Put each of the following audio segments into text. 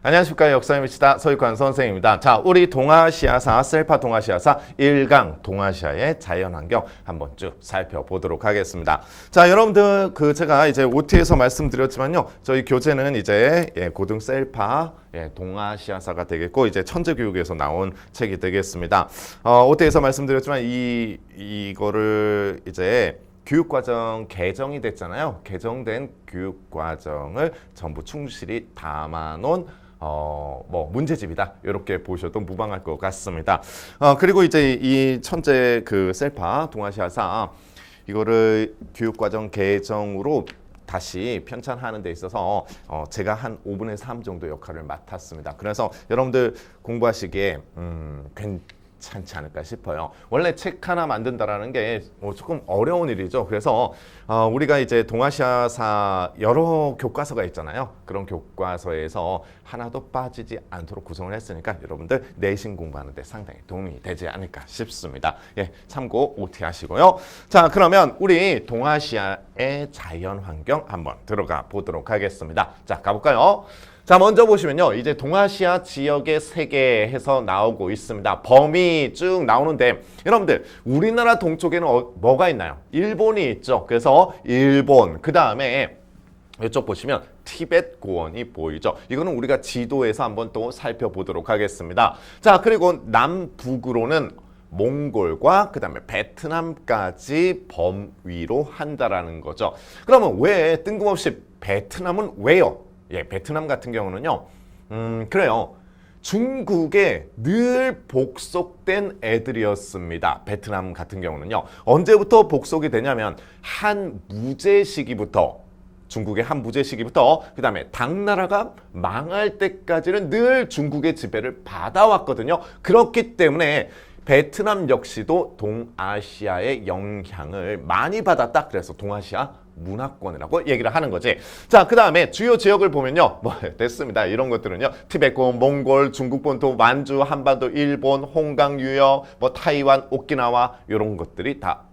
안녕하십니까. 역사입니다. 서익환 선생입니다. 자, 우리 동아시아사, 셀파 동아시아사 1강 동아시아의 자연환경 한번 쭉 살펴보도록 하겠습니다. 자, 여러분들 제가 이제 OT에서 말씀드렸지만요. 저희 교재는 이제 고등 셀파 동아시아사가 되겠고 이제 천재교육에서 나온 책이 되겠습니다. OT에서 말씀드렸지만 이거를 이제 교육과정 개정이 됐잖아요. 개정된 교육과정을 전부 충실히 담아놓은 문제집이다. 이렇게 보셔도 무방할 것 같습니다. 그리고 이제 이 천재 셀파 동아시아사 이거를 교육과정 개정으로 다시 편찬하는 데 있어서 제가 한 5분의 3 정도 역할을 맡았습니다. 그래서 여러분들 공부하시기에 괜찮지 않을까 싶어요. 원래 책 하나 만든다라는 게 조금 어려운 일이죠. 그래서 우리가 이제 동아시아사 여러 교과서가 있잖아요. 그런 교과서에서 하나도 빠지지 않도록 구성을 했으니까 여러분들 내신 공부하는 데 상당히 도움이 되지 않을까 싶습니다. 참고 OT 하시고요. 자, 그러면 우리 동아시아의 자연환경 한번 들어가 보도록 하겠습니다. 자, 가볼까요? 자, 먼저 보시면요. 이제 동아시아 지역의 세계 해서 나오고 있습니다. 범위 쭉 나오는데 여러분들 우리나라 동쪽에는 뭐가 있나요? 일본이 있죠. 그래서 일본, 그 다음에 이쪽 보시면 티벳 고원이 보이죠. 이거는 우리가 지도에서 한번 또 살펴보도록 하겠습니다. 자, 그리고 남북으로는 몽골과 그 다음에 베트남까지 범위로 한다라는 거죠. 그러면 왜 뜬금없이 베트남은 왜요? 베트남 같은 경우는요, 그래요. 중국에 늘 복속된 애들이었습니다. 베트남 같은 경우는요. 언제부터 복속이 되냐면 한무제 시기부터, 중국의 한무제 시기부터 그 다음에 당나라가 망할 때까지는 늘 중국의 지배를 받아왔거든요. 그렇기 때문에 베트남 역시도 동아시아의 영향을 많이 받았다. 그래서 동아시아 문화권이라고 얘기를 하는 거지. 자, 그 다음에 주요 지역을 보면요. 됐습니다. 이런 것들은요. 티베트, 몽골, 중국 본토, 만주, 한반도, 일본, 홍강 유역, 타이완, 오키나와 이런 것들이 다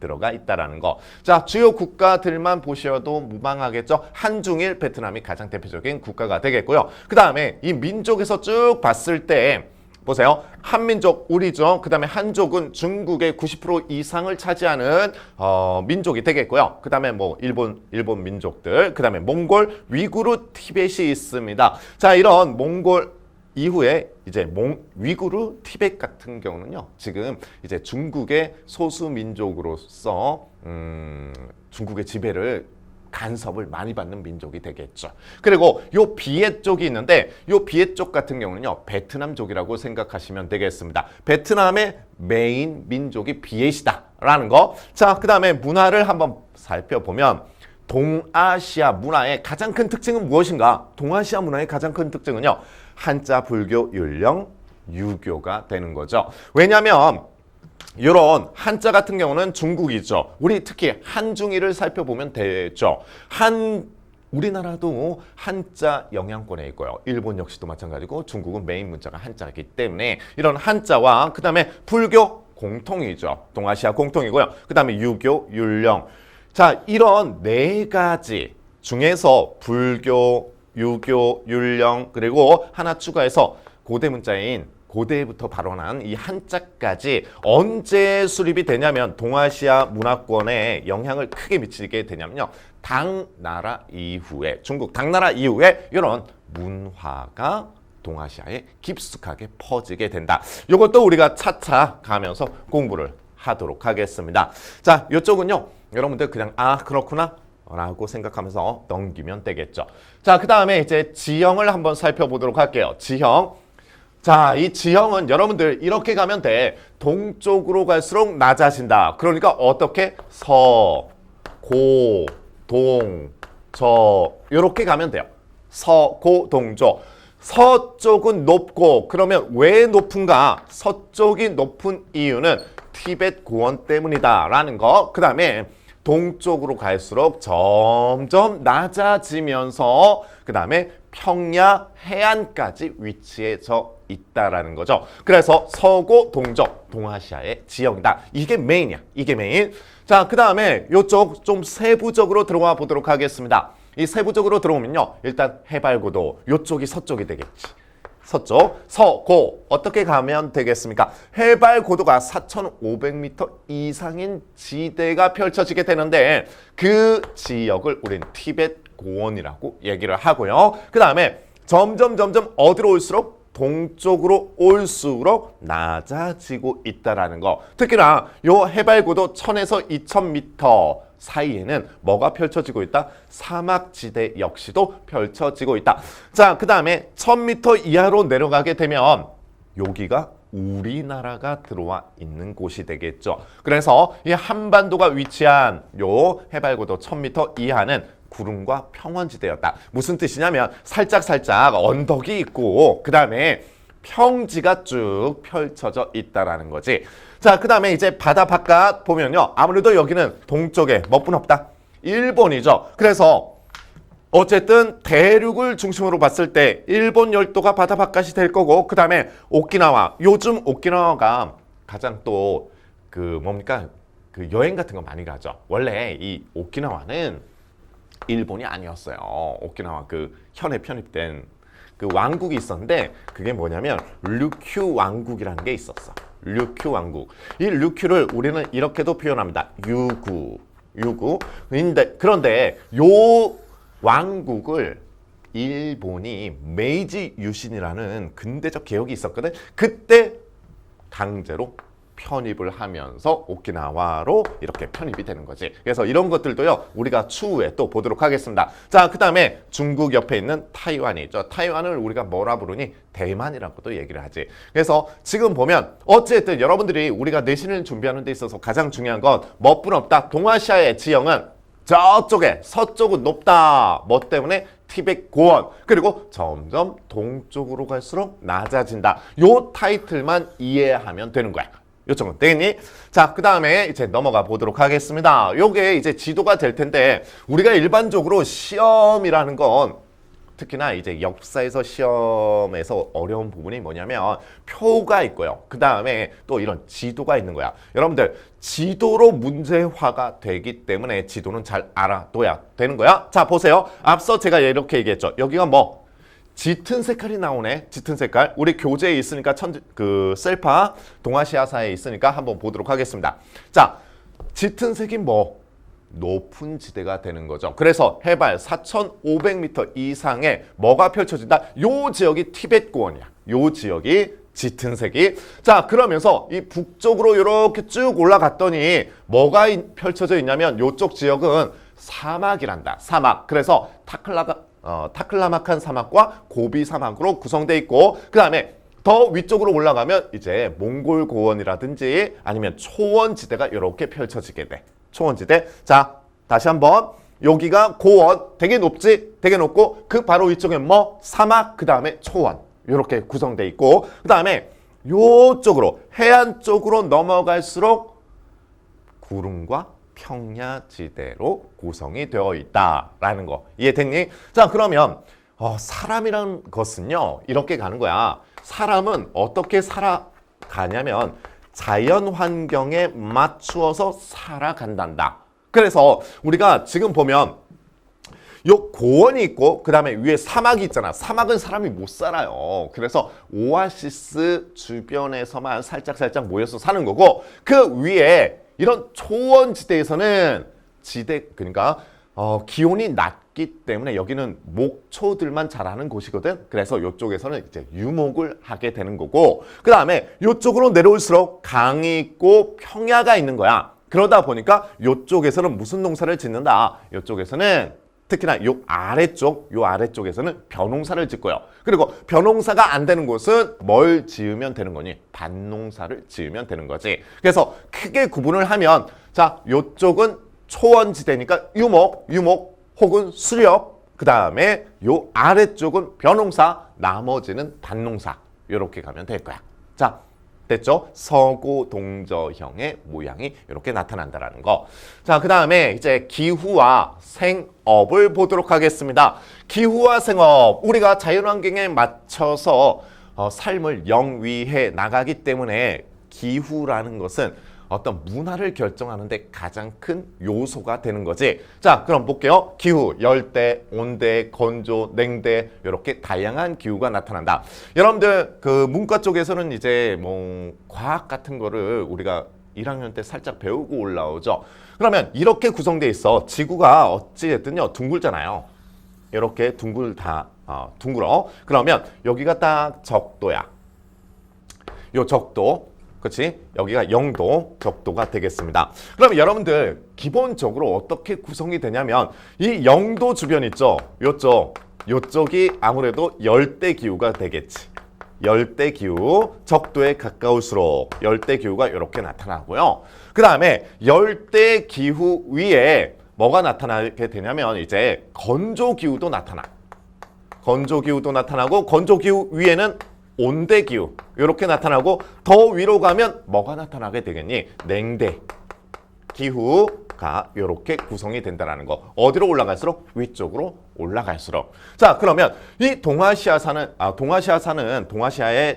들어가 있다라는 거. 자, 주요 국가들만 보셔도 무방하겠죠. 한중일, 베트남이 가장 대표적인 국가가 되겠고요. 그 다음에 이 민족에서 쭉 봤을 때 보세요. 한민족 우리죠. 그 다음에 한족은 중국의 90% 이상을 차지하는 민족이 되겠고요. 그 다음에 일본 민족들, 그 다음에 몽골, 위구르, 티벳이 있습니다. 자, 이런 몽골 이후에 이제 위구르, 티벳 같은 경우는요. 지금 이제 중국의 소수 민족으로서 중국의 지배를 간섭을 많이 받는 민족이 되겠죠. 그리고 요 비해 쪽이 있는데 요 비해 쪽 같은 경우는요. 베트남족이라고 생각하시면 되겠습니다. 베트남의 메인 민족이 비해시다라는 거. 자, 그 다음에 문화를 한번 살펴보면 동아시아 문화의 가장 큰 특징은 무엇인가? 동아시아 문화의 가장 큰 특징은요. 한자, 불교, 율령, 유교가 되는 거죠. 왜냐하면 이런 한자 같은 경우는 중국이죠. 우리 특히 한중일을 살펴보면 되죠. 우리나라도 한자 영향권에 있고요. 일본 역시도 마찬가지고 중국은 메인 문자가 한자이기 때문에 이런 한자와 그 다음에 불교 공통이죠. 동아시아 공통이고요. 그 다음에 유교, 율령. 자, 이런 네 가지 중에서 불교, 유교, 율령 그리고 하나 추가해서 고대 문자인 고대부터 발원한 이 한자까지 언제 수립이 되냐면 동아시아 문화권에 영향을 크게 미치게 되냐면요. 당나라 이후에, 중국 당나라 이후에 이런 문화가 동아시아에 깊숙하게 퍼지게 된다. 이것도 우리가 차차 가면서 공부를 하도록 하겠습니다. 자, 이쪽은요. 여러분들 그냥 그렇구나 라고 생각하면서 넘기면 되겠죠. 자, 그 다음에 이제 지형을 한번 살펴보도록 할게요. 지형. 자, 이 지형은 여러분들 이렇게 가면 돼. 동쪽으로 갈수록 낮아진다. 그러니까 어떻게? 서, 고, 동, 저 이렇게 가면 돼요. 서, 고, 동, 저. 서쪽은 높고 그러면 왜 높은가? 서쪽이 높은 이유는 티벳 고원 때문이다 라는 거. 그 다음에 동쪽으로 갈수록 점점 낮아지면서 그 다음에 평야 해안까지 위치해져 있다라는 거죠. 그래서 서고 동적 동아시아의 지역이다. 이게 메인이야. 이게 메인. 자, 그 다음에 이쪽 좀 세부적으로 들어가 보도록 하겠습니다. 이 세부적으로 들어오면요. 일단 해발고도 요쪽이 서쪽이 되겠지. 서쪽, 서고 어떻게 가면 되겠습니까? 해발 고도가 4,500m 이상인 지대가 펼쳐지게 되는데 그 지역을 우리는 티벳 고원이라고 얘기를 하고요. 그 다음에 점점 어디로 올수록 동쪽으로 올수록 낮아지고 있다라는 거. 특히나 요 해발 고도 1,000에서 2,000m 사이에는 뭐가 펼쳐지고 있다? 사막지대 역시도 펼쳐지고 있다. 자, 그 다음에 1,000m 이하로 내려가게 되면 여기가 우리나라가 들어와 있는 곳이 되겠죠. 그래서 이 한반도가 위치한 요 해발고도 1,000m 이하는 구름과 평원지대였다. 무슨 뜻이냐면 살짝 언덕이 있고 그 다음에 평지가 쭉 펼쳐져 있다라는 거지. 자, 그 다음에 이제 바다 바깥 보면요. 아무래도 여기는 동쪽에 뭐뿐 없다? 일본이죠. 그래서 어쨌든 대륙을 중심으로 봤을 때 일본 열도가 바다 바깥이 될 거고 그 다음에 오키나와. 요즘 오키나와가 가장 또 그 뭡니까? 그 여행 같은 거 많이 가죠. 원래 이 오키나와는 일본이 아니었어요. 오키나와 그 현에 편입된 그 왕국이 있었는데 그게 뭐냐면 류큐 왕국이라는 게 있었어. 류큐 왕국. 이 류큐를 우리는 이렇게도 표현합니다. 유구. 그런데 요 왕국을 일본이 메이지 유신이라는 근대적 개혁이 있었거든. 그때 강제로 편입을 하면서 오키나와로 이렇게 편입이 되는 거지. 그래서 이런 것들도요 우리가 추후에 또 보도록 하겠습니다. 자, 그 다음에 중국 옆에 있는 타이완이 있죠. 타이완을 우리가 뭐라 부르니? 대만이라고도 얘기를 하지. 그래서 지금 보면 어쨌든 여러분들이 우리가 내신을 준비하는 데 있어서 가장 중요한 건 뭐뿐 없다. 동아시아의 지형은 저쪽에 서쪽은 높다. 뭐 때문에? 티벳 고원. 그리고 점점 동쪽으로 갈수록 낮아진다. 요 타이틀만 이해하면 되는 거야. 요청은 되겠니? 자, 그 다음에 이제 넘어가 보도록 하겠습니다. 요게 이제 지도가 될 텐데 우리가 일반적으로 시험이라는 건 특히나 이제 역사에서 시험에서 어려운 부분이 뭐냐면 표가 있고요. 그 다음에 또 이런 지도가 있는 거야. 여러분들 지도로 문제화가 되기 때문에 지도는 잘 알아둬야 되는 거야. 자, 보세요. 앞서 제가 이렇게 얘기했죠. 여기가 뭐? 짙은 색깔이 나오네. 짙은 색깔. 우리 교재에 있으니까 그 셀파 동아시아사에 있으니까 한번 보도록 하겠습니다. 자, 짙은 색이 뭐? 높은 지대가 되는 거죠. 그래서 해발 4,500m 이상의 뭐가 펼쳐진다? 요 지역이 티벳 고원이야. 요 지역이 짙은 색이. 자, 그러면서 이 북쪽으로 이렇게 쭉 올라갔더니 뭐가 펼쳐져 있냐면 요쪽 지역은 사막이란다. 사막. 그래서 타클라마칸 사막과 고비 사막으로 구성되어 있고 그 다음에 더 위쪽으로 올라가면 이제 몽골 고원이라든지 아니면 초원지대가 이렇게 펼쳐지게 돼. 초원지대. 자, 다시 한번. 여기가 고원. 되게 높지? 되게 높고 그 바로 위쪽에 뭐? 사막. 그 다음에 초원. 이렇게 구성되어 있고 그 다음에 요쪽으로 해안 쪽으로 넘어갈수록 구름과 평야지대로 구성이 되어 있다라는 거 이해됐니? 자, 그러면 사람이란 것은요 이렇게 가는 거야. 사람은 어떻게 살아가냐면 자연 환경에 맞추어서 살아간단다. 그래서 우리가 지금 보면 요 고원이 있고 그 다음에 위에 사막이 있잖아. 사막은 사람이 못 살아요. 그래서 오아시스 주변에서만 살짝 모여서 사는 거고 그 위에 이런 초원지대에서는 그러니까 기온이 낮기 때문에 여기는 목초들만 자라는 곳이거든. 그래서 이쪽에서는 이제 유목을 하게 되는 거고 그 다음에 이쪽으로 내려올수록 강이 있고 평야가 있는 거야. 그러다 보니까 이쪽에서는 무슨 농사를 짓는다. 이쪽에서는 특히나 요 아래쪽에서는 벼농사를 짓고요. 그리고 벼농사가 안 되는 곳은 뭘 지으면 되는 거니? 밭농사를 지으면 되는 거지. 그래서 크게 구분을 하면 자, 요쪽은 초원지대니까 유목 혹은 수렵. 그 다음에 요 아래쪽은 벼농사, 나머지는 밭농사. 이렇게 가면 될 거야. 자, 됐죠? 서고 동저형의 모양이 이렇게 나타난다라는 거. 자, 그 다음에 이제 기후와 생업을 보도록 하겠습니다. 기후와 생업. 우리가 자연환경에 맞춰서 삶을 영위해 나가기 때문에 기후라는 것은 어떤 문화를 결정하는데 가장 큰 요소가 되는 거지. 자, 그럼 볼게요. 기후, 열대, 온대, 건조, 냉대 이렇게 다양한 기후가 나타난다. 여러분들 그 문과 쪽에서는 이제 뭐 과학 같은 거를 우리가 1학년 때 살짝 배우고 올라오죠. 그러면 이렇게 구성되어 있어. 지구가 어찌됐든요 둥글잖아요. 이렇게 둥글어. 그러면 여기가 딱 적도야. 요 적도, 그렇지? 여기가 0도 적도가 되겠습니다. 그럼 여러분들 기본적으로 어떻게 구성이 되냐면 이 0도 주변 있죠? 요쪽이 아무래도 열대 기후가 되겠지. 열대 기후, 적도에 가까울수록 열대 기후가 이렇게 나타나고요. 그 다음에 열대 기후 위에 뭐가 나타나게 되냐면 이제 건조 기후도 나타나. 건조 기후도 나타나고 건조 기후 위에는 온대 기후 이렇게 나타나고 더 위로 가면 뭐가 나타나게 되겠니? 냉대 기후가 이렇게 구성이 된다는 거. 어디로 올라갈수록? 위쪽으로 올라갈수록. 자, 그러면 이 동아시아의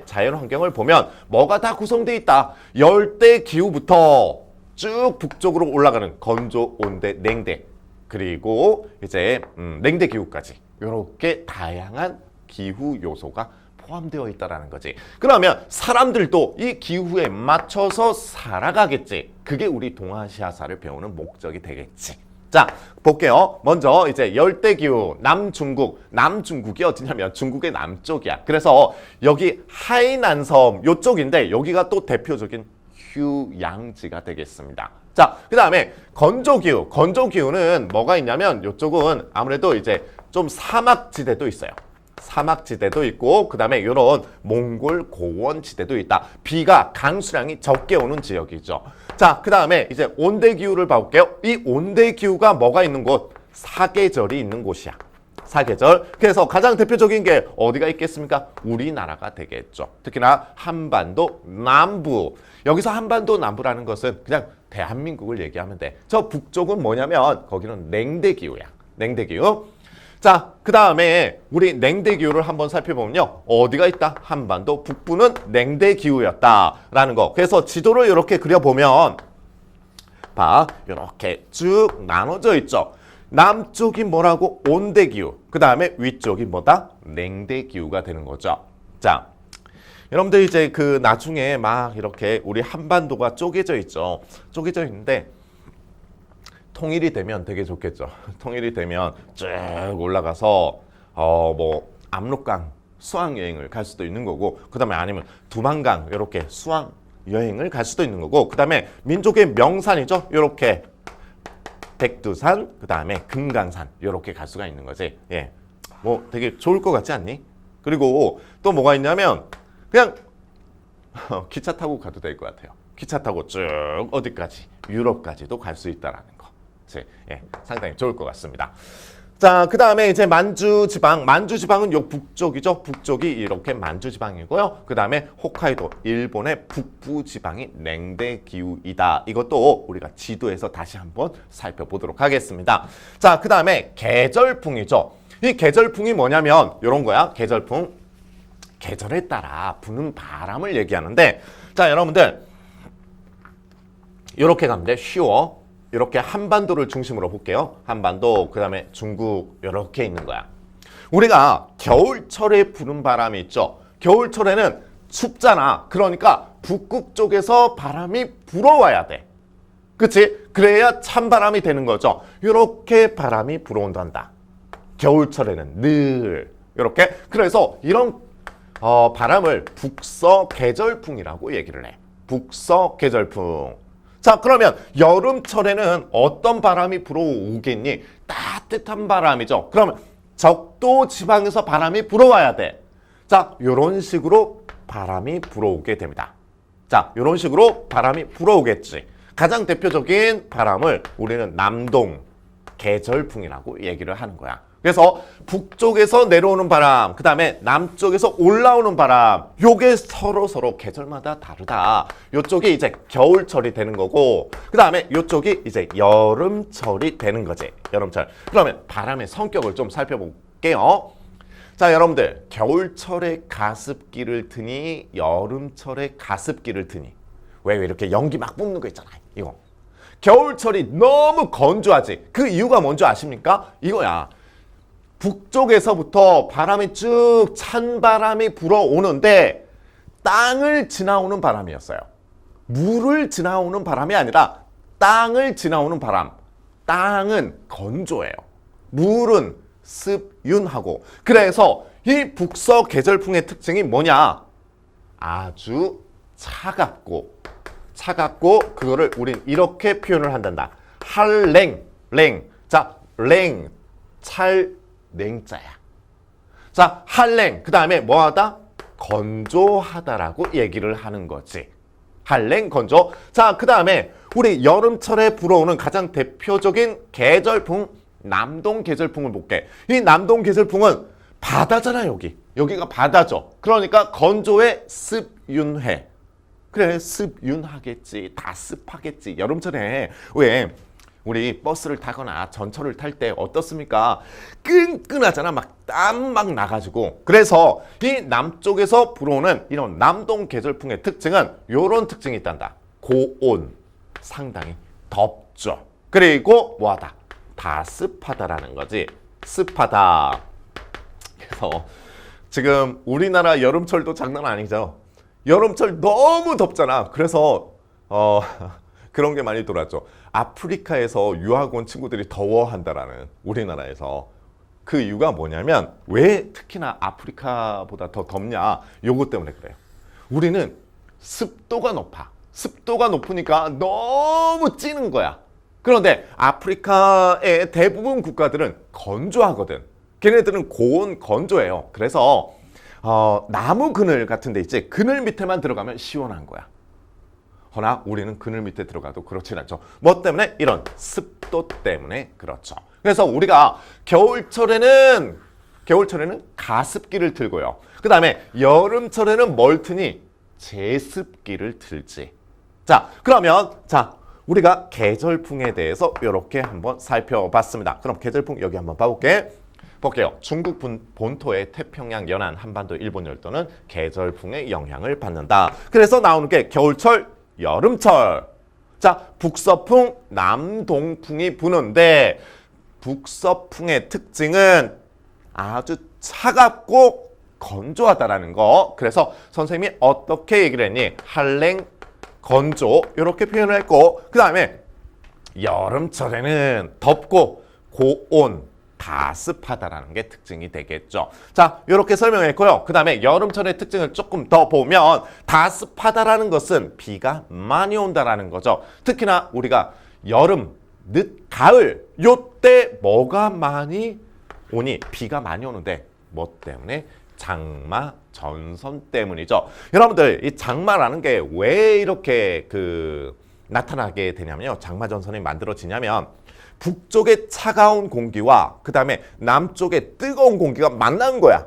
자연 환경을 보면 뭐가 다 구성되어 있다. 열대 기후부터 쭉 북쪽으로 올라가는 건조, 온대, 냉대 그리고 이제 냉대 기후까지 이렇게 다양한 기후 요소가 포함되어 있다는 거지. 그러면 사람들도 이 기후에 맞춰서 살아가겠지. 그게 우리 동아시아사를 배우는 목적이 되겠지. 자, 볼게요. 먼저 이제 열대기후 남중국이 어디냐면 중국의 남쪽이야. 그래서 여기 하이난섬 요쪽인데 여기가 또 대표적인 휴양지가 되겠습니다. 자, 그 다음에 건조기후는 뭐가 있냐면 이쪽은 아무래도 이제 좀 사막지대도 있어요. 사막지대도 있고 그 다음에 이런 몽골 고원지대도 있다. 비가 강수량이 적게 오는 지역이죠. 자, 그 다음에 이제 온대기후를 봐볼게요. 이 온대기후가 뭐가 있는 곳? 사계절이 있는 곳이야. 사계절. 그래서 가장 대표적인 게 어디가 있겠습니까? 우리나라가 되겠죠. 특히나 한반도 남부. 여기서 한반도 남부라는 것은 그냥 대한민국을 얘기하면 돼. 저 북쪽은 뭐냐면 거기는 냉대기후야. 냉대기후. 자, 그 다음에 우리 냉대기후를 한번 살펴보면요. 어디가 있다? 한반도 북부는 냉대기후였다라는 거. 그래서 지도를 이렇게 그려보면 봐. 이렇게 쭉 나눠져 있죠. 남쪽이 뭐라고? 온대기후. 그 다음에 위쪽이 뭐다? 냉대기후가 되는 거죠. 자, 여러분들 이제 그 나중에 막 이렇게 우리 한반도가 쪼개져 있죠. 쪼개져 있는데 통일이 되면 되게 좋겠죠. 통일이 되면 쭉 올라가서 뭐 압록강 수학 여행을 갈 수도 있는 거고, 그 다음에 아니면 두만강 이렇게 수학 여행을 갈 수도 있는 거고, 그 다음에 민족의 명산이죠. 이렇게 백두산, 그 다음에 금강산 이렇게 갈 수가 있는 거지. 예, 뭐 되게 좋을 것 같지 않니? 그리고 또 뭐가 있냐면 그냥 기차 타고 가도 될 것 같아요. 기차 타고 쭉 어디까지? 유럽까지도 갈 수 있다라는 거. 예, 상당히 좋을 것 같습니다. 자, 그 다음에 이제 만주지방은 요 북쪽이죠. 북쪽이 이렇게 만주지방이고요. 그 다음에 홋카이도, 일본의 북부지방이 냉대기후이다. 이것도 우리가 지도에서 다시 한번 살펴보도록 하겠습니다. 자, 그 다음에 계절풍이죠. 이 계절풍이 뭐냐면 이런 거야. 계절풍. 계절에 따라 부는 바람을 얘기하는데, 자, 여러분들 이렇게 가면 돼. 쉬워. 이렇게 한반도를 중심으로 볼게요. 한반도, 그 다음에 중국 이렇게 있는 거야. 우리가 겨울철에 부는 바람이 있죠. 겨울철에는 춥잖아. 그러니까 북극 쪽에서 바람이 불어와야 돼. 그치? 그래야 찬바람이 되는 거죠. 이렇게 바람이 불어온단다. 겨울철에는 늘 이렇게. 그래서 이런 바람을 북서계절풍이라고 얘기를 해. 북서계절풍. 자, 그러면 여름철에는 어떤 바람이 불어오겠니? 따뜻한 바람이죠. 그러면 적도 지방에서 바람이 불어와야 돼. 자, 이런 식으로 바람이 불어오게 됩니다. 자, 이런 식으로 바람이 불어오겠지. 가장 대표적인 바람을 우리는 남동 계절풍이라고 얘기를 하는 거야. 그래서 북쪽에서 내려오는 바람, 그 다음에 남쪽에서 올라오는 바람, 요게 서로 계절마다 다르다. 요쪽이 이제 겨울철이 되는 거고, 그 다음에 요쪽이 이제 여름철이 되는 거지. 여름철. 그러면 바람의 성격을 좀 살펴볼게요. 자, 여러분들 겨울철에 가습기를 트니 여름철에 가습기를 트니 왜 이렇게 연기 막 뿜는 거 있잖아. 이거. 겨울철이 너무 건조하지. 그 이유가 뭔지 아십니까? 이거야. 북쪽에서부터 바람이 쭉 찬 바람이 불어오는데 땅을 지나오는 바람이었어요. 물을 지나오는 바람이 아니라 땅을 지나오는 바람. 땅은 건조해요. 물은 습윤하고. 그래서 이 북서 계절풍의 특징이 뭐냐? 아주 차갑고 그거를 우린 이렇게 표현을 한단다. 한랭, 랭. 자, 랭, 찰, 냉자야. 자, 한랭. 그 다음에 뭐하다? 건조하다라고 얘기를 하는 거지. 한랭, 건조. 자, 그 다음에 우리 여름철에 불어오는 가장 대표적인 계절풍, 남동 계절풍을 볼게. 이 남동 계절풍은 바다잖아, 여기. 여기가 바다죠. 그러니까 건조에 습윤해. 그래, 습윤하겠지. 다 습하겠지. 여름철에 왜 우리 버스를 타거나 전철을 탈 때 어떻습니까? 끈끈하잖아. 막 땀 막 나가지고. 그래서 이 남쪽에서 불어오는 이런 남동 계절풍의 특징은 이런 특징이 있단다. 고온, 상당히 덥죠. 그리고 뭐하다? 다 습하다라는 거지. 습하다. 그래서 지금 우리나라 여름철도 장난 아니죠. 여름철 너무 덥잖아. 그래서 그런 게 많이 돌았죠. 아프리카에서 유학 온 친구들이 더워한다라는, 우리나라에서. 그 이유가 뭐냐면 왜 특히나 아프리카보다 더 덥냐? 요것 때문에 그래요. 우리는 습도가 높아. 습도가 높으니까 너무 찌는 거야. 그런데 아프리카의 대부분 국가들은 건조하거든. 걔네들은 고온 건조해요. 그래서 나무 그늘 같은 데 있지. 그늘 밑에만 들어가면 시원한 거야. 허나 우리는 그늘 밑에 들어가도 그렇진 않죠. 뭐 때문에? 이런 습도 때문에 그렇죠. 그래서 우리가 겨울철에는 가습기를 틀고요. 그 다음에 여름철에는 뭘 트니? 제습기를 틀지. 자, 그러면 우리가 계절풍에 대해서 이렇게 한번 살펴봤습니다. 그럼 계절풍 여기 한번 볼게요. 중국 본토의 태평양, 연안, 한반도, 일본 열도는 계절풍의 영향을 받는다. 그래서 나오는 게 겨울철, 여름철. 자, 북서풍, 남동풍이 부는데 북서풍의 특징은 아주 차갑고 건조하다라는 거. 그래서 선생님이 어떻게 얘기를 했니? 한랭, 건조 이렇게 표현을 했고, 그 다음에 여름철에는 덥고 고온, 가습하다라는 게 특징이 되겠죠. 자, 이렇게 설명했고요. 그 다음에 여름철의 특징을 조금 더 보면 가습하다라는 것은 비가 많이 온다라는 거죠. 특히나 우리가 여름, 늦, 가을 요때 뭐가 많이 오니? 비가 많이 오는데 뭐 때문에? 장마, 전선 때문이죠. 여러분들, 이 장마라는 게 왜 이렇게 나타나게 되냐면요. 장마 전선이 만들어지냐면 북쪽의 차가운 공기와 그 다음에 남쪽의 뜨거운 공기가 만난 거야.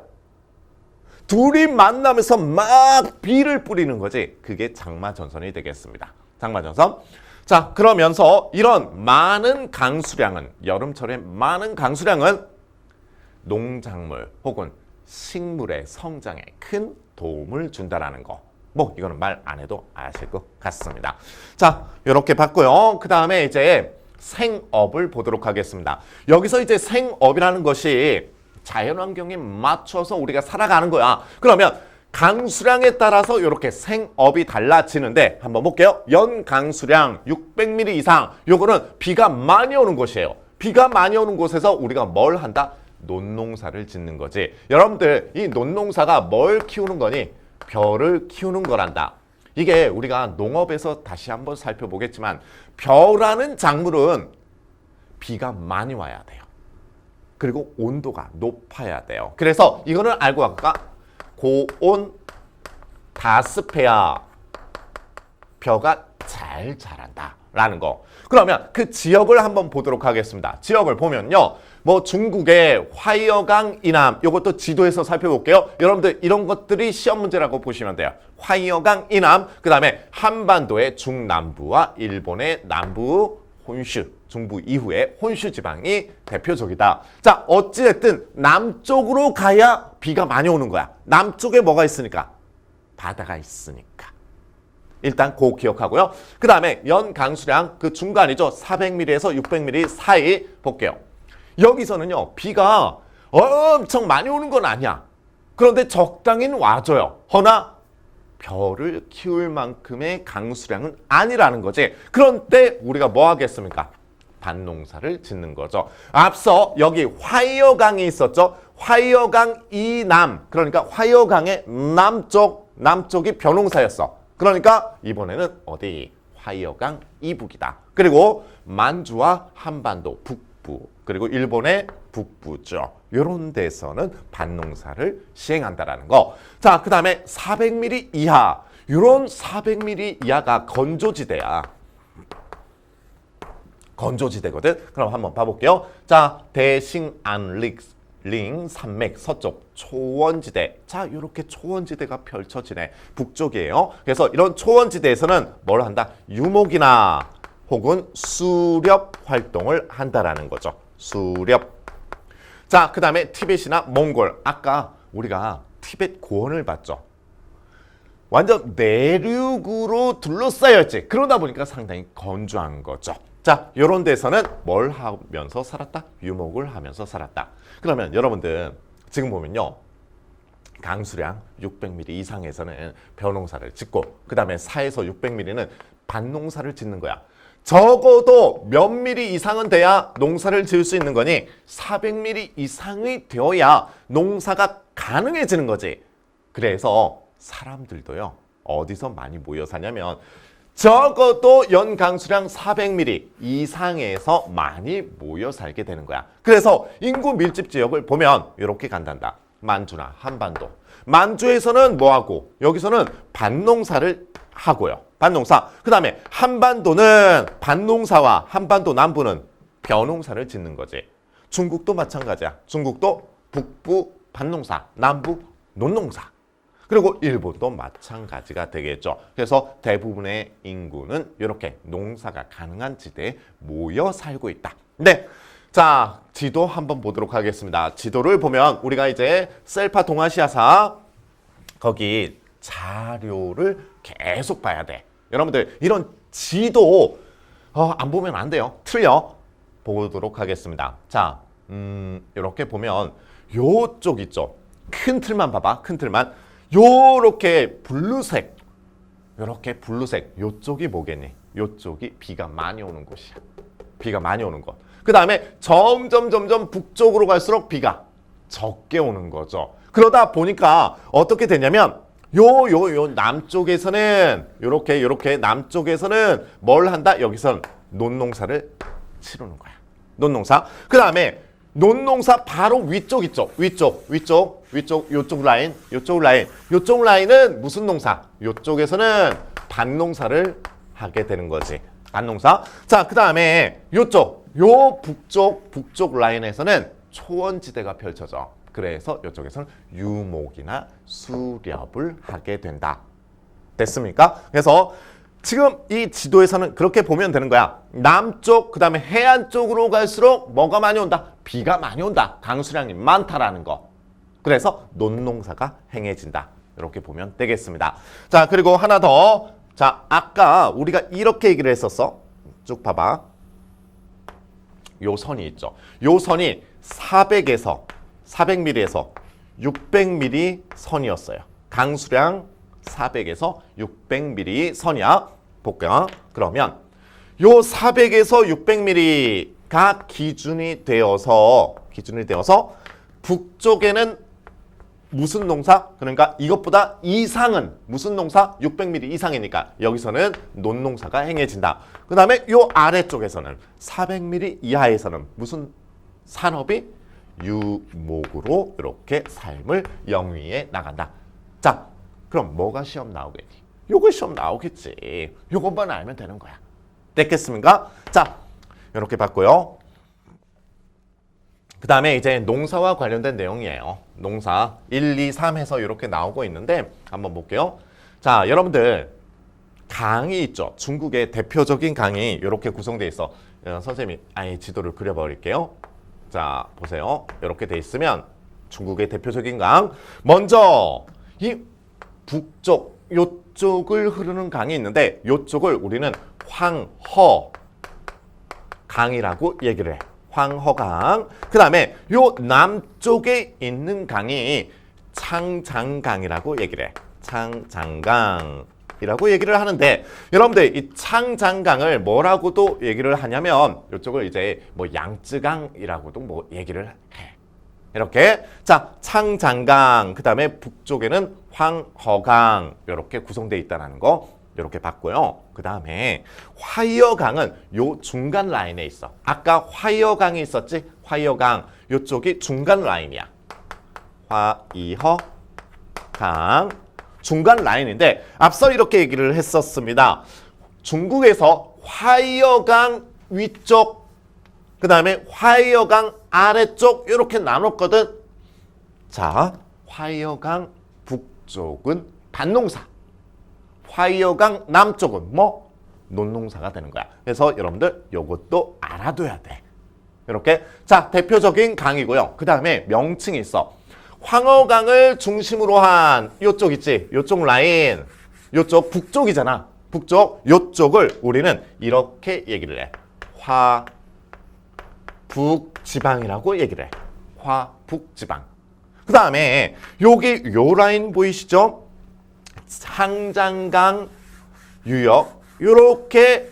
둘이 만나면서 막 비를 뿌리는 거지. 그게 장마 전선이 되겠습니다. 장마 전선. 자, 그러면서 이런 많은 강수량은, 여름철에 많은 강수량은 농작물 혹은 식물의 성장에 큰 도움을 준다라는 거. 뭐 이거는 말 안 해도 아실 것 같습니다. 자, 이렇게 봤고요. 그 다음에 이제 생업을 보도록 하겠습니다. 여기서 이제 생업이라는 것이 자연환경에 맞춰서 우리가 살아가는 거야. 그러면 강수량에 따라서 이렇게 생업이 달라지는데 한번 볼게요. 연 강수량 600mm 이상, 요거는 비가 많이 오는 곳이에요. 비가 많이 오는 곳에서 우리가 뭘 한다? 논농사를 짓는 거지. 여러분들, 이 논농사가 뭘 키우는 거니? 벼를 키우는 거란다. 이게 우리가 농업에서 다시 한번 살펴보겠지만 벼라는 작물은 비가 많이 와야 돼요. 그리고 온도가 높아야 돼요. 그래서 이거는 알고 갈까? 고온, 다습해야 벼가 잘 자란다 라는 거. 그러면 그 지역을 한번 보도록 하겠습니다. 지역을 보면요, 뭐 중국의 화이어강 이남, 이것도 지도에서 살펴볼게요. 여러분들 이런 것들이 시험 문제라고 보시면 돼요. 화이어강 이남, 그 다음에 한반도의 중남부와 일본의 남부 혼슈, 중부 이후에 혼슈 지방이 대표적이다. 자, 어찌됐든 남쪽으로 가야 비가 많이 오는 거야. 남쪽에 뭐가 있으니까? 바다가 있으니까. 일단 그 기억하고요. 그 다음에 연강수량 그 중간이죠. 400mm에서 600mm 사이 볼게요. 여기서는요. 비가 엄청 많이 오는 건 아니야. 그런데 적당히는 와줘요. 허나 별을 키울 만큼의 강수량은 아니라는 거지. 그런데 우리가 뭐 하겠습니까? 밭농사를 짓는 거죠. 앞서 여기 화이어강이 있었죠. 화이어강 이남, 그러니까 화이어강의 남쪽이 벼농사였어. 그러니까 이번에는 어디? 화이어강 이북이다. 그리고 만주와 한반도 북부, 그리고 일본의 북부죠. 이런 데서는 밭농사를 시행한다라는 거. 자, 그 다음에 400mm 이하. 이런 400mm 이하가 건조지대야. 건조지대거든. 그럼 한번 봐볼게요. 자, 대싱안릭 산맥 서쪽 초원지대. 자, 이렇게 초원지대가 펼쳐지네. 북쪽이에요. 그래서 이런 초원지대에서는 뭘 한다? 유목이나 혹은 수렵 활동을 한다라는 거죠. 수렵. 자, 그 다음에 티벳이나 몽골. 아까 우리가 티벳 고원을 봤죠. 완전 내륙으로 둘러싸였지. 그러다 보니까 상당히 건조한 거죠. 자, 이런 데서는 뭘 하면서 살았다? 유목을 하면서 살았다. 그러면 여러분들 지금 보면요. 강수량 600mm 이상에서는 벼농사를 짓고 그 다음에 4에서 600mm는 밭농사를 짓는 거야. 적어도 몇 미리 이상은 돼야 농사를 지을 수 있는 거니 400mm 이상이 되어야 농사가 가능해지는 거지. 그래서 사람들도요. 어디서 많이 모여 사냐면 적어도 연강수량 400mm 이상에서 많이 모여 살게 되는 거야. 그래서 인구 밀집 지역을 보면 이렇게 간단다. 만주나 한반도. 만주에서는 뭐하고 여기서는 밭농사를 하고요. 밭농사. 그 다음에 한반도는 밭농사와 한반도 남부는 벼농사를 짓는 거지. 중국도 마찬가지야. 중국도 북부 밭농사, 남부 논농사. 그리고 일본도 마찬가지가 되겠죠. 그래서 대부분의 인구는 이렇게 농사가 가능한 지대에 모여 살고 있다. 네. 자, 지도 한번 보도록 하겠습니다. 지도를 보면 우리가 이제 셀파 동아시아사 거기 자료를 계속 봐야 돼. 여러분들 이런 지도 안 보면 안 돼요. 틀려. 보도록 하겠습니다. 자, 이렇게 보면 요쪽 있죠. 큰 틀만 봐봐. 큰 틀만. 요렇게 블루색. 요렇게 블루색. 요쪽이 뭐겠니? 요쪽이 비가 많이 오는 곳이야. 비가 많이 오는 곳. 그 다음에 점점 북쪽으로 갈수록 비가 적게 오는 거죠. 그러다 보니까 어떻게 되냐면 요 남쪽에서는 요렇게 남쪽에서는 뭘 한다? 여기선 논농사를 치르는 거야. 논농사. 그 다음에 논농사 바로 위쪽 있죠. 위쪽 요쪽 라인. 요쪽 라인은 무슨 농사? 요쪽에서는 밭농사를 하게 되는 거지. 밭농사. 자, 그 다음에 요쪽 북쪽 라인에서는 초원지대가 펼쳐져. 그래서 이쪽에서는 유목이나 수렵을 하게 된다. 됐습니까? 그래서 지금 이 지도에서는 그렇게 보면 되는 거야. 남쪽, 그 다음에 해안 쪽으로 갈수록 뭐가 많이 온다? 비가 많이 온다. 강수량이 많다라는 거. 그래서 논농사가 행해진다. 이렇게 보면 되겠습니다. 자, 그리고 하나 더. 자, 아까 우리가 이렇게 얘기를 했었어. 쭉 봐봐. 요 선이 있죠. 요 선이 400mm에서 600mm 선이었어요. 강수량 400에서 600mm 선이야. 볼까? 그러면 요 400에서 600mm가 기준이 되어서 북쪽에는 무슨 농사? 그러니까 이것보다 이상은 무슨 농사? 600mm 이상이니까 여기서는 논농사가 행해진다. 그 다음에 요 아래쪽에서는 400mm 이하에서는 무슨 산업이? 유목으로 이렇게 삶을 영위해 나간다. 자, 그럼 뭐가 시험 나오겠니? 요거 시험 나오겠지. 요것만 알면 되는 거야. 됐겠습니까? 자, 이렇게 봤고요. 그 다음에 이제 농사와 관련된 내용이에요. 농사 1, 2, 3 해서 이렇게 나오고 있는데 한번 볼게요. 자, 여러분들 강이 있죠. 중국의 대표적인 강이 이렇게 구성되어 있어. 선생님이 아예 지도를 그려버릴게요. 자, 보세요. 이렇게 돼 있으면 중국의 대표적인 강. 먼저 이 북쪽 요쪽을 흐르는 강이 있는데 요쪽을 우리는 황허 강이라고 얘기를 해. 황허강. 그 다음에 요 남쪽에 있는 강이 창장강이라고 얘기를 해. 창장강이라고 얘기를 하는데 여러분들 이 창장강을 뭐라고도 얘기를 하냐면 이쪽을 이제 뭐 양쯔강이라고도 뭐 얘기를 해. 이렇게 자 창장강 그 다음에 북쪽에는 황허강 이렇게 구성되어 있다는 거 이렇게 봤고요. 그 다음에 화이어강은 요 중간 라인에 있어. 아까 화이어강이 있었지? 화이어강 요쪽이 중간 라인이야. 화이허강 중간 라인인데 앞서 이렇게 얘기를 했었습니다. 중국에서 화이어강 위쪽 그 다음에 화이어강 아래쪽 이렇게 나눴거든. 자 화이어강 북쪽은 밭농사 화이어강 남쪽은 뭐? 논농사가 되는 거야. 그래서 여러분들 요것도 알아둬야 돼. 이렇게 자 대표적인 강이고요. 그 다음에 명칭이 있어. 황허강을 중심으로 한 요쪽 있지? 요쪽 라인 요쪽 북쪽이잖아. 북쪽 요쪽을 우리는 이렇게 얘기를 해. 화북지방이라고 얘기를 해. 화북지방. 그 다음에 여기 요 라인 보이시죠? 창장강 유역 요렇게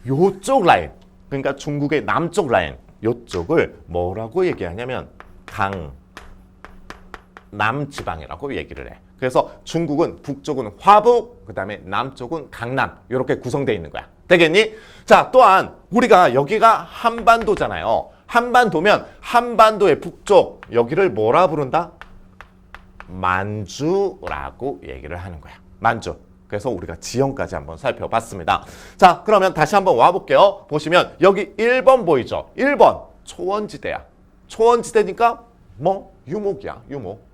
요쪽 라인 그러니까 중국의 남쪽 라인 요쪽을 뭐라고 얘기하냐면 강남지방이라고 얘기를 해. 그래서 중국은 북쪽은 화북 그 다음에 남쪽은 강남 이렇게 구성되어 있는 거야. 되겠니? 자 또한 우리가 여기가 한반도잖아요. 한반도면 한반도의 북쪽 여기를 뭐라 부른다? 만주라고 얘기를 하는 거야. 만주. 그래서 우리가 지형까지 한번 살펴봤습니다. 자, 그러면 다시 한번 와볼게요. 보시면 여기 1번 보이죠? 1번 초원지대야. 초원지대니까 뭐? 유목이야. 유목.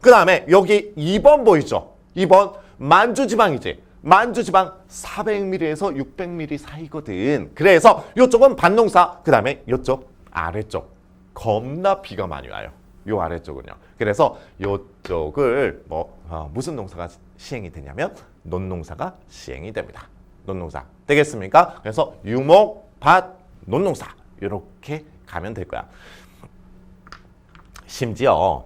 그 다음에 여기 2번 보이죠? 2번 만주지방이지. 만주지방 400mm에서 600mm 사이거든. 그래서 이쪽은 밭농사. 그 다음에 이쪽 아래쪽 겁나 비가 많이 와요. 요 아래쪽은요. 그래서 요쪽을 무슨 농사가 시행이 되냐면 논농사가 시행이 됩니다. 논농사 되겠습니까? 그래서 유목, 밭, 논농사 이렇게 가면 될 거야. 심지어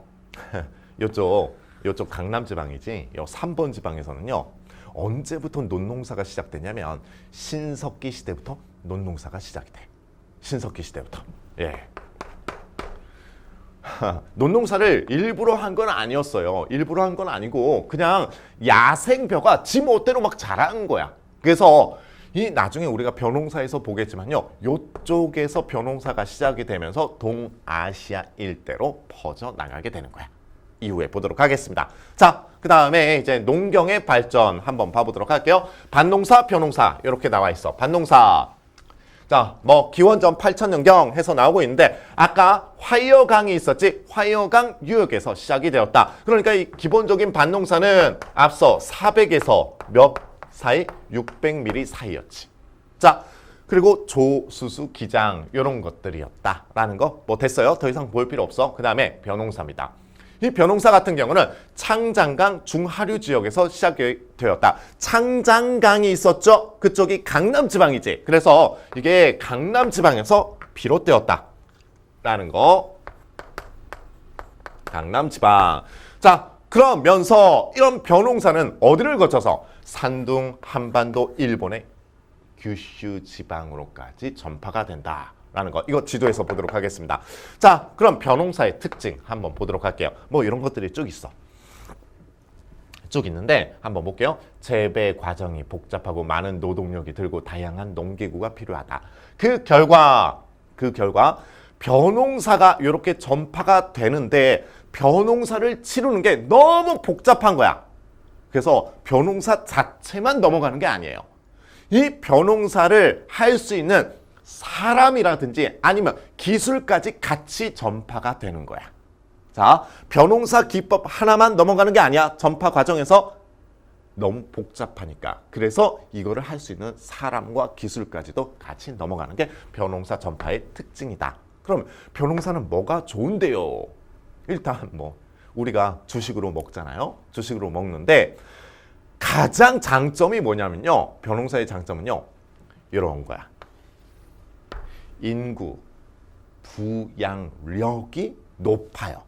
요쪽 강남 지방이지. 요 3번 지방에서는요. 언제부터 논농사가 시작되냐면 신석기 시대부터 논농사가 시작이 돼. 신석기 시대부터. 예. 논농사를 일부러 한 건 아니었어요. 일부러 한 건 아니고 그냥 야생벼가 지 멋대로 막 자라는 거야. 그래서 이 나중에 우리가 벼농사에서 보겠지만요. 요쪽에서 벼농사가 시작이 되면서 동아시아 일대로 퍼져 나가게 되는 거야. 이후에 보도록 하겠습니다. 자, 그 다음에 이제 농경의 발전 한번 봐보도록 할게요. 밭농사, 벼농사 이렇게 나와 있어. 밭농사. 자, 뭐 기원전 8000년경 해서 나오고 있는데 아까 화이어강이 있었지? 화이어강 유역에서 시작이 되었다. 그러니까 이 기본적인 밭농사는 앞서 400에서 몇 사이? 600mm 사이였지. 자, 그리고 조수수 기장 이런 것들이었다라는 거 뭐 됐어요? 더 이상 볼 필요 없어. 그 다음에 벼농사입니다. 이 벼농사 같은 경우는 창장강 중하류 지역에서 시작이 되었다. 창장강이 있었죠? 그쪽이 강남지방이지. 그래서 이게 강남지방에서 비롯되었다라는 거. 강남지방. 자, 그러면서 이런 벼농사는 어디를 거쳐서 산둥, 한반도, 일본의 규슈 지방으로까지 전파가 된다. 라는 거. 이거 지도에서 보도록 하겠습니다. 자, 그럼 벼농사의 특징 한번 보도록 할게요. 뭐 이런 것들이 쭉 있어. 쭉 있는데 한번 볼게요. 재배 과정이 복잡하고 많은 노동력이 들고 다양한 농기구가 필요하다. 그 결과 벼농사가 이렇게 전파가 되는데 벼농사를 치르는 게 너무 복잡한 거야. 그래서 벼농사 자체만 넘어가는 게 아니에요. 이 벼농사를 할 수 있는 사람이라든지 아니면 기술까지 같이 전파가 되는 거야. 자, 벼농사 기법 하나만 넘어가는 게 아니야. 전파 과정에서 너무 복잡하니까. 그래서 이거를 할 수 있는 사람과 기술까지도 같이 넘어가는 게 벼농사 전파의 특징이다. 그럼 벼농사는 뭐가 좋은데요? 일단 뭐 우리가 주식으로 먹잖아요. 주식으로 먹는데 가장 장점이 뭐냐면요. 벼농사의 장점은요. 이런 거야. 인구 부양력이 높아요.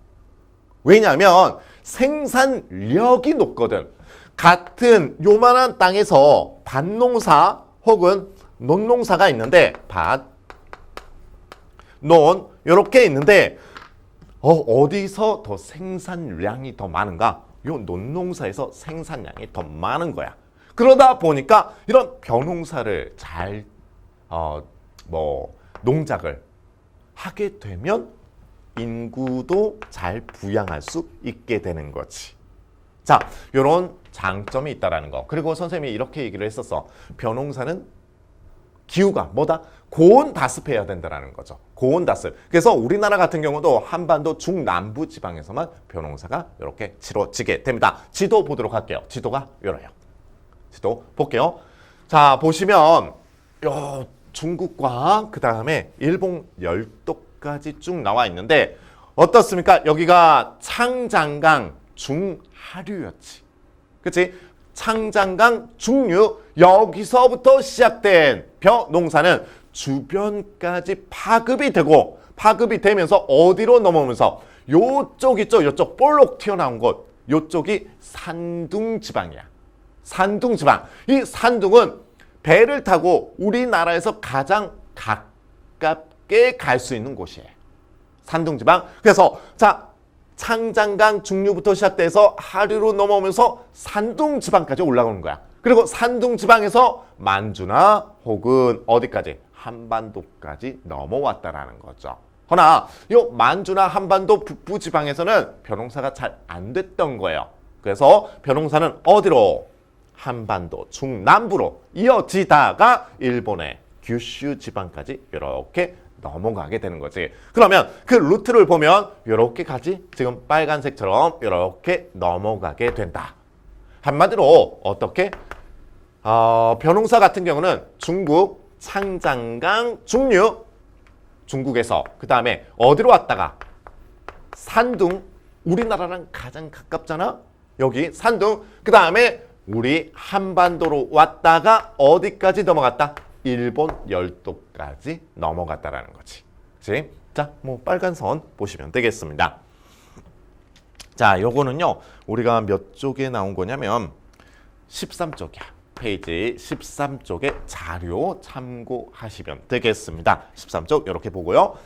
왜냐하면 생산력이 높거든. 같은 요만한 땅에서 밭농사 혹은 논농사가 있는데 밭, 논 이렇게 있는데 어디서 더 생산량이 더 많은가? 요 논농사에서 생산량이 더 많은 거야. 그러다 보니까 이런 벼농사를 잘 농작을 하게 되면 인구도 잘 부양할 수 있게 되는 거지. 자, 요런 장점이 있다라는 거. 그리고 선생님이 이렇게 얘기를 했었어. 벼농사는 기후가 뭐다? 고온다습해야 된다라는 거죠. 고온다습. 그래서 우리나라 같은 경우도 한반도 중남부 지방에서만 벼농사가 이렇게 치러지게 됩니다. 지도 보도록 할게요. 지도가 이래요. 지도 볼게요. 자, 보시면 중국과 그 다음에 일본 열도까지 쭉 나와 있는데 어떻습니까? 여기가 창장강 중하류였지. 그치? 창장강 중류 여기서부터 시작된 벼농사는 주변까지 파급이 되고 파급이 되면서 어디로 넘어오면서 요쪽 있죠? 요쪽 볼록 튀어나온 곳 요쪽이 산둥지방이야. 산둥지방. 이 산둥은 배를 타고 우리나라에서 가장 가깝게 갈 수 있는 곳이에요. 산둥지방. 그래서 자 창장강 중류부터 시작돼서 하류로 넘어오면서 산둥지방까지 올라오는 거야. 그리고 산둥지방에서 만주나 혹은 어디까지? 한반도까지 넘어왔다라는 거죠. 허나 요 만주나 한반도 북부지방에서는 벼농사가 잘 안 됐던 거예요. 그래서 벼농사는 어디로? 한반도 중남부로 이어지다가 일본의 규슈 지방까지 이렇게 넘어가게 되는 거지. 그러면 그 루트를 보면 이렇게 가지. 지금 빨간색처럼 이렇게 넘어가게 된다. 한마디로 어떻게? 벼농사 같은 경우는 중국 창장강 중류 중국에서 그 다음에 어디로 왔다가 산둥 우리나라랑 가장 가깝잖아. 여기 산둥 그 다음에 우리 한반도로 왔다가 어디까지 넘어갔다? 일본 열도까지 넘어갔다라는 거지. 그치? 자, 빨간 선 보시면 되겠습니다. 자, 요거는요. 우리가 몇 쪽에 나온 거냐면 13쪽이야. 페이지 13쪽에 자료 참고하시면 되겠습니다. 13쪽 이렇게 보고요.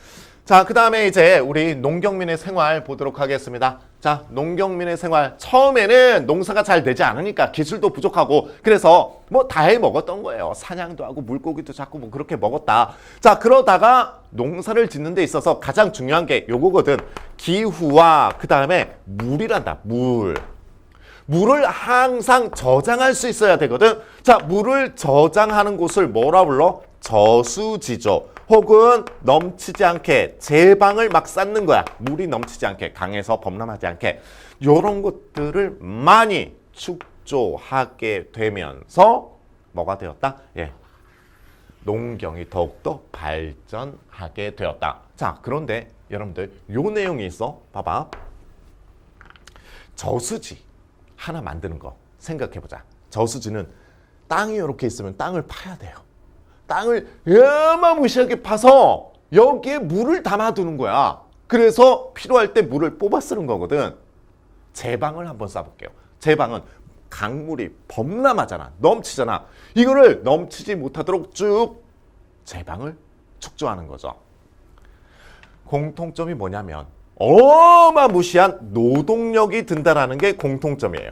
자, 그 다음에 이제 우리 농경민의 생활 보도록 하겠습니다. 자, 농경민의 생활. 처음에는 농사가 잘 되지 않으니까 기술도 부족하고 그래서 다 해 먹었던 거예요. 사냥도 하고 물고기도 잡고 그렇게 먹었다. 자, 그러다가 농사를 짓는 데 있어서 가장 중요한 게 요거거든. 기후와 그 다음에 물이란다. 물을 항상 저장할 수 있어야 되거든. 자, 물을 저장하는 곳을 뭐라 불러? 저수지죠. 혹은 넘치지 않게 제방을 막 쌓는 거야. 물이 넘치지 않게, 강에서 범람하지 않게. 이런 것들을 많이 축조하게 되면서 뭐가 되었다? 예, 농경이 더욱더 발전하게 되었다. 자, 그런데 여러분들 요 내용이 있어. 봐봐. 저수지 하나 만드는 거 생각해보자. 저수지는 땅이 이렇게 있으면 땅을 파야 돼요. 땅을 어마무시하게 파서 여기에 물을 담아두는 거야. 그래서 필요할 때 물을 뽑아 쓰는 거거든. 제방을 한번 쏴볼게요. 제방은 강물이 범람하잖아. 넘치잖아. 이거를 넘치지 못하도록 쭉 제방을 축조하는 거죠. 공통점이 뭐냐면 어마무시한 노동력이 든다라는 게 공통점이에요.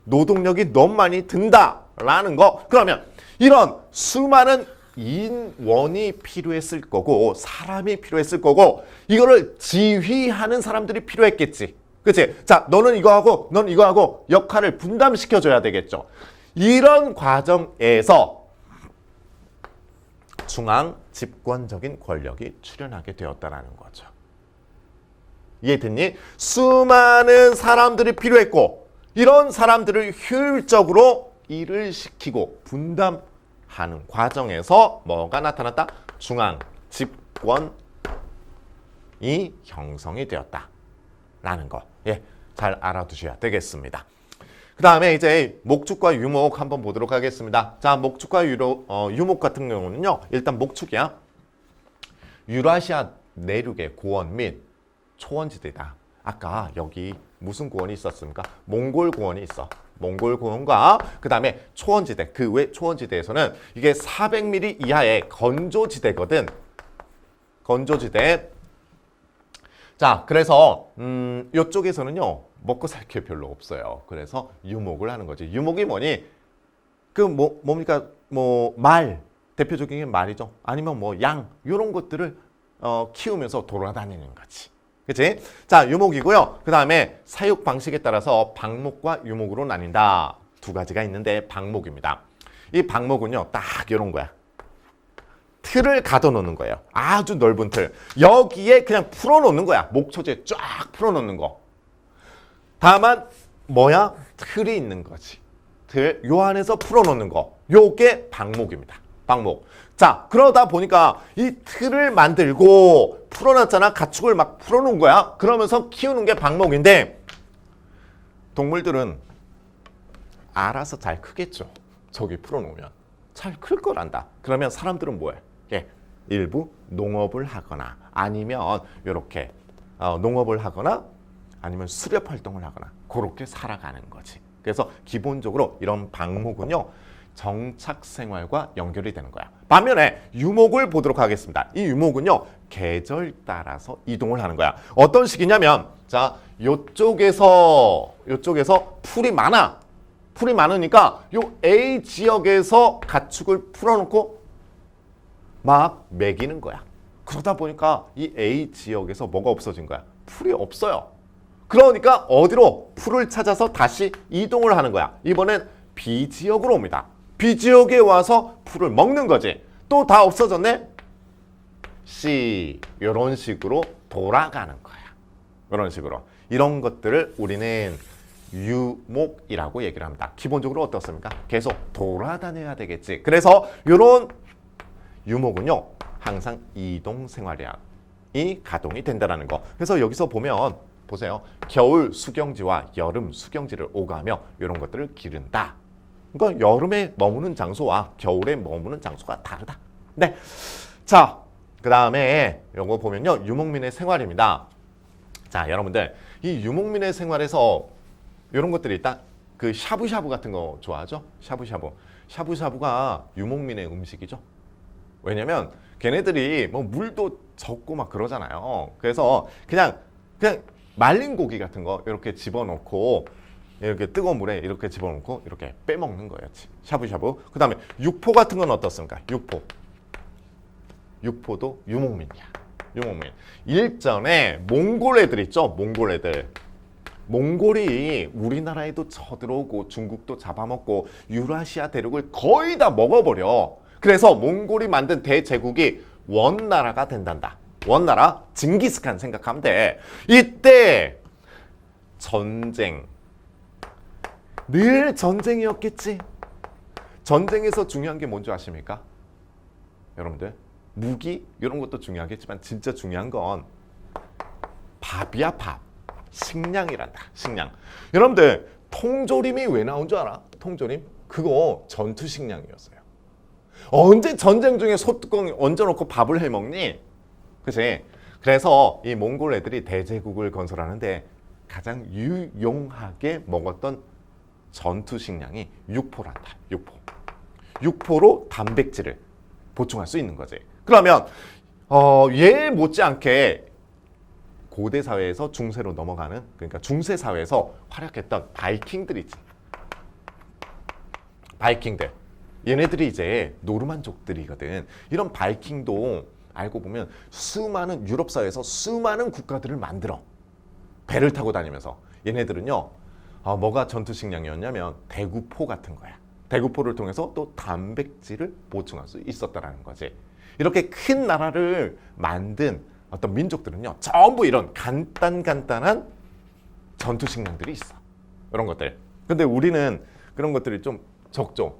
노동력이 너무 많이 든다라는 거. 그러면 이런 수많은 인원이 필요했을 거고 사람이 필요했을 거고 이거를 지휘하는 사람들이 필요했겠지. 그치? 자, 너는 이거 하고 넌 이거 하고 역할을 분담시켜줘야 되겠죠. 이런 과정에서 중앙 집권적인 권력이 출현하게 되었다는 거죠. 이해됐니? 수많은 사람들이 필요했고 이런 사람들을 효율적으로 일을 시키고 분담하는 과정에서 뭐가 나타났다? 중앙 집권이 형성이 되었다라는 거. 예, 잘 알아두셔야 되겠습니다. 그 다음에 이제 목축과 유목 한번 보도록 하겠습니다. 자, 목축과 유목 같은 경우는요. 일단 목축이야. 유라시아 내륙의 고원 및 초원지대다. 아까 여기 무슨 고원이 있었습니까? 몽골 고원이 있어. 몽골 고원과 그 다음에 초원지대. 그 외 초원지대에서는 이게 400mm 이하의 건조지대거든. 건조지대. 자, 그래서 이쪽에서는요. 먹고 살 게 별로 없어요. 그래서 유목을 하는 거지. 유목이 뭐니? 그 뭡니까? 말. 대표적인 게 말이죠. 아니면 양 이런 것들을 키우면서 돌아다니는 거지. 그치? 자, 유목이고요. 그 다음에 사육 방식에 따라서 방목과 유목으로 나뉜다. 두 가지가 있는데 방목입니다. 이 방목은요. 딱 이런 거야. 틀을 가둬놓는 거예요. 아주 넓은 틀. 여기에 그냥 풀어놓는 거야. 목초지에 쫙 풀어놓는 거. 다만 뭐야? 틀이 있는 거지. 틀. 요 안에서 풀어놓는 거. 요게 방목입니다. 방목. 자, 그러다 보니까 이 틀을 만들고 풀어놨잖아. 가축을 막 풀어놓은 거야. 그러면서 키우는 게 방목인데 동물들은 알아서 잘 크겠죠. 저기 풀어놓으면. 잘 클 거란다. 그러면 사람들은 뭐해? 예, 일부 농업을 하거나 아니면 이렇게 농업을 하거나 아니면 수렵 활동을 하거나 그렇게 살아가는 거지. 그래서 기본적으로 이런 방목은요. 정착 생활과 연결이 되는 거야. 반면에 유목을 보도록 하겠습니다. 이 유목은요. 계절 따라서 이동을 하는 거야. 어떤 식이냐면 자, 요쪽에서 풀이 많아. 풀이 많으니까 요 A 지역에서 가축을 풀어놓고 막 먹이는 거야. 그러다 보니까 이 A 지역에서 뭐가 없어진 거야? 풀이 없어요. 그러니까 어디로? 풀을 찾아서 다시 이동을 하는 거야. 이번엔 B 지역으로 옵니다. B 지역에 와서 풀을 먹는 거지. 또 다 없어졌네? C. 이런 식으로 돌아가는 거야. 이런 식으로. 이런 것들을 우리는 유목이라고 얘기를 합니다. 기본적으로 어떻습니까? 계속 돌아다녀야 되겠지. 그래서 이런 유목은요. 항상 이동 생활이 가동이 된다는 거. 그래서 여기서 보면 보세요. 겨울 수경지와 여름 수경지를 오가며 이런 것들을 기른다. 그러니까 여름에 머무는 장소와 겨울에 머무는 장소가 다르다. 네. 자, 그 다음에 이거 보면요. 유목민의 생활입니다. 자, 여러분들 이 유목민의 생활에서 이런 것들이 있다. 그 샤브샤브 같은 거 좋아하죠? 샤브샤브. 샤브샤브가 유목민의 음식이죠. 왜냐면 걔네들이 물도 적고 막 그러잖아요. 그래서 그냥 말린 고기 같은 거 이렇게 집어넣고 이렇게 뜨거운 물에 이렇게 집어넣고 이렇게 빼먹는 거예요. 샤브샤브. 그 다음에 육포 같은 건 어떻습니까? 육포도 유목민이야. 유목민. 일전에 몽골 애들 있죠? 몽골 애들. 몽골이 우리나라에도 쳐들어오고 중국도 잡아먹고 유라시아 대륙을 거의 다 먹어버려. 그래서 몽골이 만든 대제국이 원나라가 된단다. 원나라, 징기스칸 생각하면 돼. 이때 전쟁. 늘 전쟁이었겠지. 전쟁에서 중요한 게 뭔지 아십니까? 여러분들 무기 이런 것도 중요하겠지만 진짜 중요한 건 밥이야. 밥. 식량이란다. 식량. 여러분들 통조림이 왜 나온 줄 알아? 통조림? 그거 전투 식량이었어요. 언제 전쟁 중에 소뚜껑 얹어놓고 밥을 해먹니? 그치? 그래서 이 몽골 애들이 대제국을 건설하는데 가장 유용하게 먹었던 전투 식량이 육포란다. 육포로 단백질을 보충할 수 있는 거지. 그러면 얘 못지않게 고대 사회에서 중세로 넘어가는, 그러니까 중세 사회에서 활약했던 바이킹들 있지. 바이킹들. 얘네들이 이제 노르만족들이거든. 이런 바이킹도 알고 보면 수많은 유럽 사회에서 수많은 국가들을 만들어. 배를 타고 다니면서. 얘네들은요. 뭐가 전투 식량이었냐면 대구포 같은 거야. 대구포를 통해서 또 단백질을 보충할 수 있었다라는 거지. 이렇게 큰 나라를 만든 어떤 민족들은요. 전부 이런 간단한 전투 식량들이 있어. 이런 것들. 근데 우리는 그런 것들이 좀 적죠.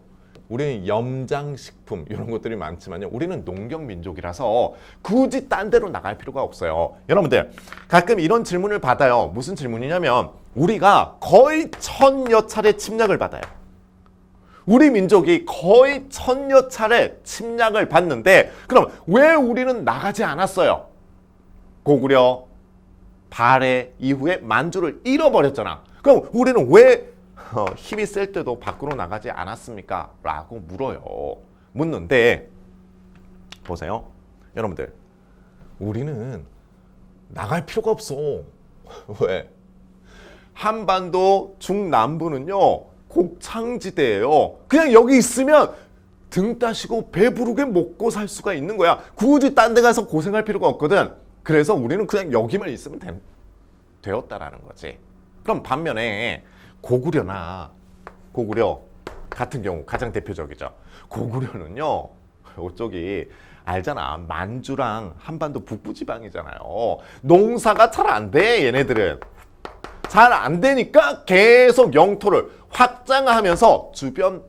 우리는 염장식품 이런 것들이 많지만요. 우리는 농경민족이라서 굳이 딴 데로 나갈 필요가 없어요. 여러분들 가끔 이런 질문을 받아요. 무슨 질문이냐면 우리가 거의 1000여 차례 침략을 받아요. 우리 민족이 거의 1000여 차례 침략을 받는데 그럼 왜 우리는 나가지 않았어요? 고구려, 발해 이후에 만주를 잃어버렸잖아. 그럼 우리는 왜 힘이 셀 때도 밖으로 나가지 않았습니까? 라고 물어요. 묻는데 보세요. 여러분들 우리는 나갈 필요가 없어. 왜? 한반도 중남부는요 곡창지대예요. 그냥 여기 있으면 등 따시고 배부르게 먹고 살 수가 있는 거야. 굳이 딴 데 가서 고생할 필요가 없거든. 그래서 우리는 그냥 여기만 있으면 되었다라는 거지. 그럼 반면에 고구려 같은 경우 가장 대표적이죠. 고구려는요 이쪽이 알잖아. 만주랑 한반도 북부지방이잖아요. 농사가 잘 안 돼. 얘네들은 잘 안 되니까 계속 영토를 확장하면서 주변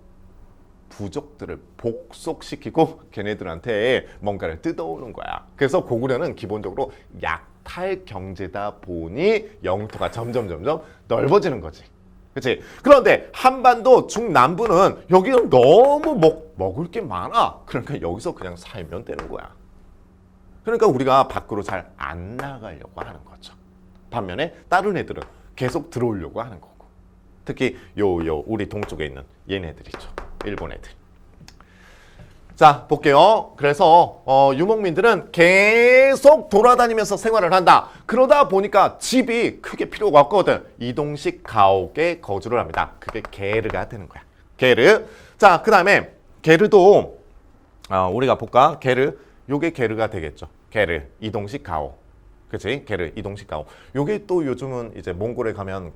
부족들을 복속시키고 걔네들한테 뭔가를 뜯어오는 거야. 그래서 고구려는 기본적으로 약탈 경제다 보니 영토가 점점 넓어지는 거지. 그렇지? 그런데 한반도 중남부는 여기는 너무 먹을 게 많아. 그러니까 여기서 그냥 살면 되는 거야. 그러니까 우리가 밖으로 잘 안 나가려고 하는 거죠. 반면에 다른 애들은 계속 들어오려고 하는 거고. 특히 우리 동쪽에 있는 얘네들이죠. 일본 애들. 자, 볼게요. 그래서 유목민들은 계속 돌아다니면서 생활을 한다. 그러다 보니까 집이 크게 필요가 없거든. 이동식 가옥에 거주를 합니다. 그게 게르가 되는 거야. 게르. 자, 그 다음에 게르도 우리가 볼까? 게르. 요게 게르가 되겠죠. 게르. 이동식 가옥. 그치? 게르. 이동식 가옥. 요게 또 요즘은 이제 몽골에 가면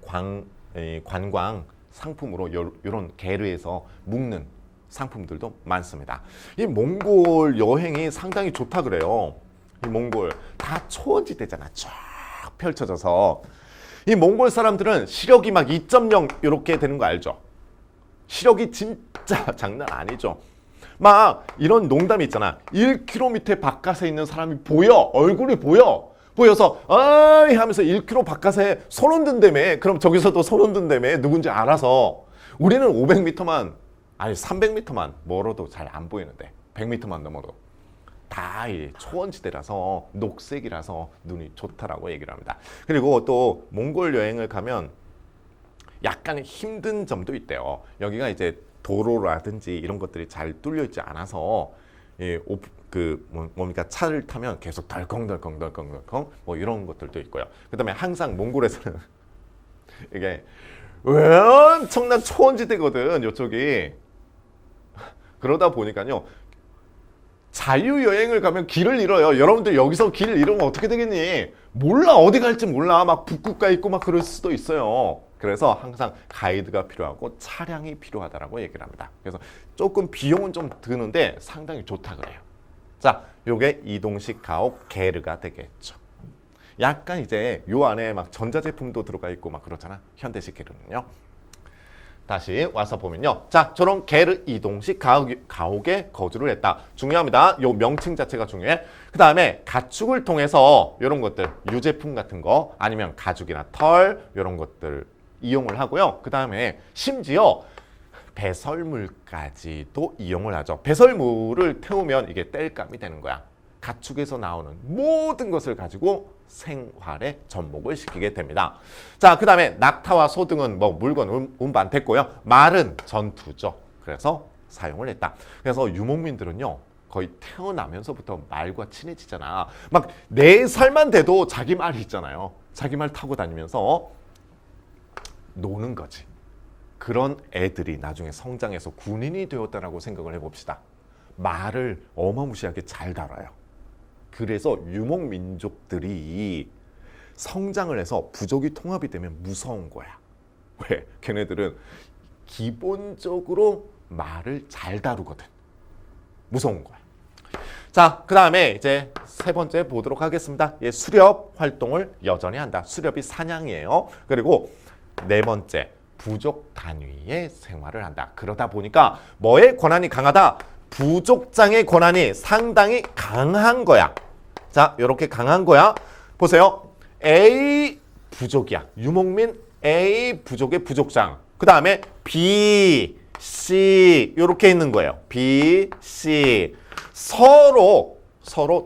관광 상품으로 요런 게르에서 묵는 상품들도 많습니다. 이 몽골 여행이 상당히 좋다 그래요. 이 몽골 다 초원지대잖아. 쫙 펼쳐져서 이 몽골 사람들은 시력이 막 2.0 이렇게 되는 거 알죠? 시력이 진짜 장난 아니죠. 막 이런 농담이 있잖아. 1km 바깥에 있는 사람이 보여. 얼굴이 보여서 아이 하면서 1km 바깥에 손 흔든다며. 그럼 저기서도 손 흔든다며. 누군지 알아서. 우리는 500m만 아니 300m만 멀어도 잘 안 보이는데 100m만 넘어도 다 초원지대라서 녹색이라서 눈이 좋다라고 얘기를 합니다. 그리고 또 몽골 여행을 가면 약간 힘든 점도 있대요. 여기가 이제 도로라든지 이런 것들이 잘 뚫려 있지 않아서 뭡니까 차를 타면 계속 덜컹 뭐 이런 것들도 있고요. 그다음에 항상 몽골에서는 이게 엄청난 초원지대거든 이쪽이. 그러다 보니까요 자유여행을 가면 길을 잃어요. 여러분들 여기서 길을 잃으면 어떻게 되겠니? 몰라. 어디 갈지 몰라. 막 북극가 있고 막 그럴 수도 있어요. 그래서 항상 가이드가 필요하고 차량이 필요하다라고 얘기를 합니다. 그래서 조금 비용은 좀 드는데 상당히 좋다 그래요. 자, 요게 이동식 가옥 게르가 되겠죠. 약간 이제 요 안에 막 전자제품도 들어가 있고 막 그렇잖아. 현대식 게르는요. 다시 와서 보면요. 자, 저런 게르 이동식 가옥에 거주를 했다. 중요합니다. 요 명칭 자체가 중요해. 그 다음에 가축을 통해서 이런 것들, 유제품 같은 거 아니면 가죽이나 털 이런 것들 이용을 하고요. 그 다음에 심지어 배설물까지도 이용을 하죠. 배설물을 태우면 이게 땔감이 되는 거야. 가축에서 나오는 모든 것을 가지고 생활에 접목을 시키게 됩니다. 자, 그 다음에 낙타와 소 등은 뭐 물건 운반 됐고요. 말은 전투죠. 그래서 사용을 했다. 그래서 유목민들은요 거의 태어나면서부터 말과 친해지잖아. 막 4살만 돼도 자기 말이 있잖아요. 자기 말 타고 다니면서 노는 거지. 그런 애들이 나중에 성장해서 군인이 되었다라고 생각을 해봅시다. 말을 어마무시하게 잘 다뤄요. 그래서 유목민족들이 성장을 해서 부족이 통합이 되면 무서운 거야. 왜? 걔네들은 기본적으로 말을 잘 다루거든. 무서운 거야. 자, 그 다음에 이제 세 번째 보도록 하겠습니다. 수렵 활동을 여전히 한다. 수렵이 사냥이에요. 그리고 네 번째, 부족 단위의 생활을 한다. 그러다 보니까 뭐의 권한이 강하다? 부족장의 권한이 상당히 강한 거야. 자, 이렇게 강한 거야. 보세요. A 부족이야. 유목민 A 부족의 부족장. 그 다음에 B, C 이렇게 있는 거예요. B, C 서로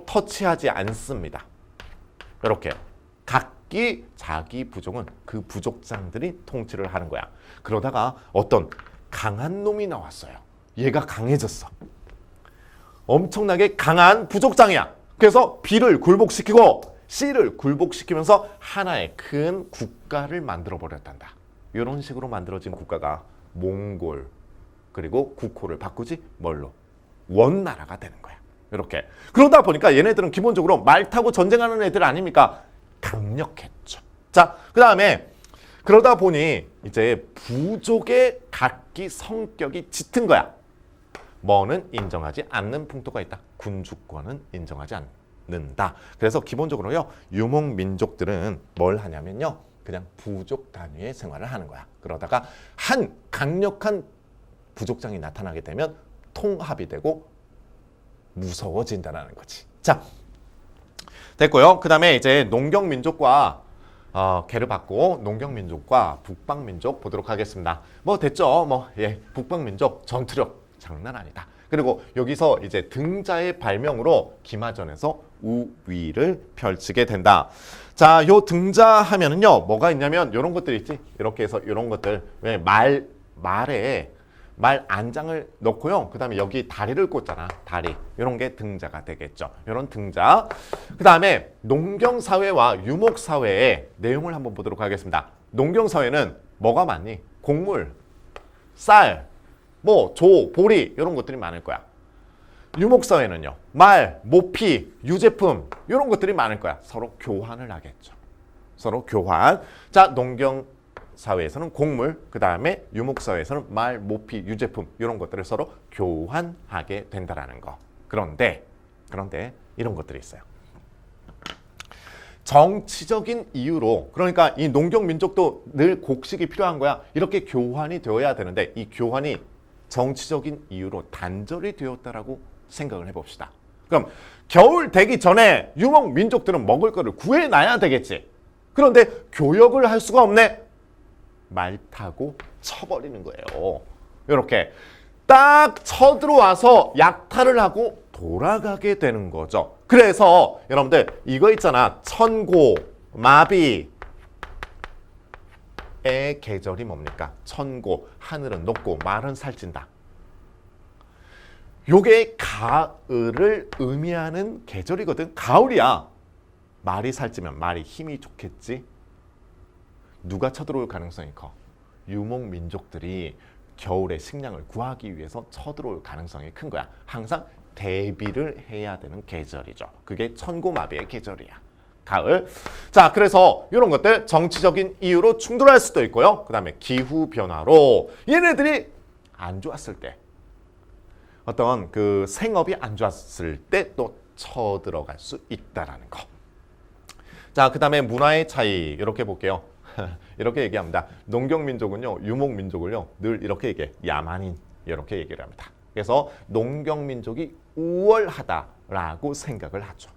터치하지 않습니다. 이렇게 각기 자기 부족은 그 부족장들이 통치를 하는 거야. 그러다가 어떤 강한 놈이 나왔어요. 얘가 강해졌어. 엄청나게 강한 부족장이야. 그래서 B를 굴복시키고 C를 굴복시키면서 하나의 큰 국가를 만들어 버렸단다. 이런 식으로 만들어진 국가가 몽골 그리고 국호를 바꾸지 뭘로? 원나라가 되는 거야. 이렇게. 그러다 보니까 얘네들은 기본적으로 말 타고 전쟁하는 애들 아닙니까? 강력했죠. 자, 그 다음에 그러다 보니 이제 부족의 각기 성격이 짙은 거야. 뭐는 인정하지 않는 풍토가 있다. 군주권은 인정하지 않는다. 그래서 기본적으로요, 유목민족들은 뭘 하냐면요, 그냥 부족 단위의 생활을 하는 거야. 그러다가 한 강력한 부족장이 나타나게 되면 통합이 되고 무서워진다는 거지. 자, 됐고요. 그 다음에 이제 농경민족과 개를 받고 농경민족과 북방민족 보도록 하겠습니다. 뭐 됐죠. 북방민족 전투력 장난 아니다. 그리고 여기서 이제 등자의 발명으로 기마전에서 우위를 펼치게 된다. 자, 요 등자 하면은요, 뭐가 있냐면 이런 것들 있지. 이렇게 해서 이런 것들 왜 말 안장을 넣고요. 그 다음에 여기 다리를 꽂잖아. 다리. 이런 게 등자가 되겠죠. 이런 등자. 그 다음에 농경사회와 유목사회의 내용을 한번 보도록 하겠습니다. 농경사회는 뭐가 많니? 곡물, 쌀, 조, 보리 이런 것들이 많을 거야. 유목사회는요. 말, 모피, 유제품 이런 것들이 많을 거야. 서로 교환을 하겠죠. 서로 교환. 자, 농경사회에서는 곡물, 그 다음에 유목사회에서는 말, 모피, 유제품 이런 것들을 서로 교환하게 된다라는 거. 그런데 이런 것들이 있어요. 정치적인 이유로, 그러니까 이 농경민족도 늘 곡식이 필요한 거야. 이렇게 교환이 되어야 되는데 이 교환이 정치적인 이유로 단절이 되었다라고 생각을 해봅시다. 그럼 겨울 되기 전에 유목민족들은 먹을 거를 구해놔야 되겠지. 그런데 교역을 할 수가 없네. 말 타고 쳐버리는 거예요. 이렇게 딱 쳐들어와서 약탈을 하고 돌아가게 되는 거죠. 그래서 여러분들 이거 있잖아. 천고, 마비의 계절이 뭡니까? 천고, 하늘은 높고 말은 살찐다. 요게 가을을 의미하는 계절이거든. 가을이야. 말이 살찌면 말이 힘이 좋겠지. 누가 쳐들어올 가능성이 커? 유목민족들이 겨울에 식량을 구하기 위해서 쳐들어올 가능성이 큰 거야. 항상 대비를 해야 되는 계절이죠. 그게 천고마비의 계절이야. 가을. 자, 그래서 이런 것들 정치적인 이유로 충돌할 수도 있고요. 그 다음에 기후변화로 얘네들이 안 좋았을 때, 어떤 그 생업이 안 좋았을 때 또 쳐들어갈 수 있다라는 거. 자, 그 다음에 문화의 차이 이렇게 볼게요. 이렇게 얘기합니다. 농경민족은요, 유목민족을요, 늘 이렇게 얘기해. 야만인 이렇게 얘기를 합니다. 그래서 농경민족이 우월하다라고 생각을 하죠.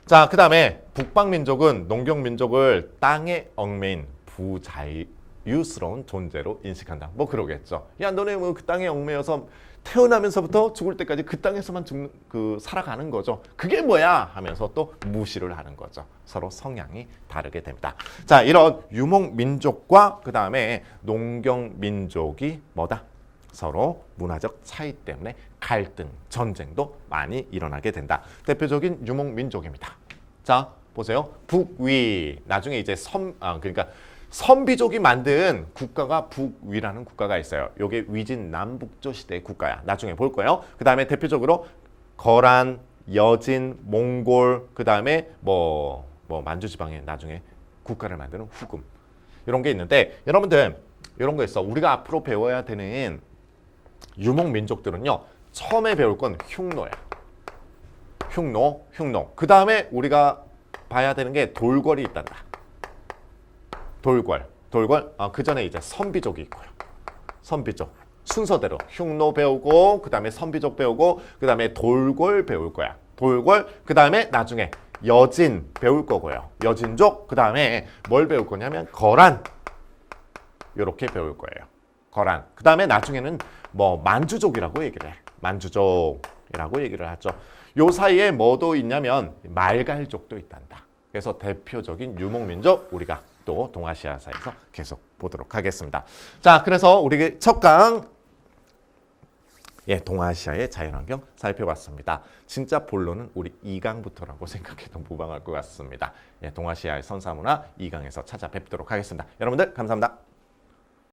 자, 그 다음에 북방민족은 농경민족을 땅에 얽매인 부자유스러운 존재로 인식한다. 뭐 그러겠죠. 야, 너네 뭐 그 땅에 얽매여서 태어나면서부터 죽을 때까지 그 땅에서만 살아가는 거죠. 그게 뭐야? 하면서 또 무시를 하는 거죠. 서로 성향이 다르게 됩니다. 자, 이런 유목민족과 그 다음에 농경민족이 뭐다? 서로 문화적 차이 때문에 갈등, 전쟁도 많이 일어나게 된다. 대표적인 유목민족입니다. 자, 보세요. 북위. 나중에 이제 그러니까 선비족이 만든 국가가 북위라는 국가가 있어요. 이게 위진 남북조 시대의 국가야. 나중에 볼 거예요. 그 다음에 대표적으로 거란, 여진, 몽골, 그 다음에 만주 지방에 나중에 국가를 만드는 후금. 이런 게 있는데 여러분들 이런 거 있어. 우리가 앞으로 배워야 되는 유목민족들은요. 처음에 배울 건 흉노야. 흉노. 그 다음에 우리가 봐야 되는 게 돌궐이 있단다. 돌궐. 돌궐. 그 전에 이제 선비족이 있고요. 선비족. 순서대로 흉노 배우고 그다음에 선비족 배우고 그다음에 돌궐 배울 거야. 돌궐. 그다음에 나중에 여진 배울 거고요. 여진족. 그다음에 뭘 배울 거냐면 거란. 요렇게 배울 거예요. 거란. 그다음에 나중에는 뭐 만주족이라고 얘기를 해. 만주족이라고 얘기를 하죠. 요 사이에 뭐도 있냐면 말갈족도 있단다. 그래서 대표적인 유목민족 우리가 또 동아시아사에서 계속 보도록 하겠습니다. 자, 그래서 우리 첫 강 동아시아의 자연환경 살펴봤습니다. 진짜 본론은 우리 2강부터라고 생각해도 무방할 것 같습니다. 동아시아의 선사문화 2강에서 찾아뵙도록 하겠습니다. 여러분들 감사합니다.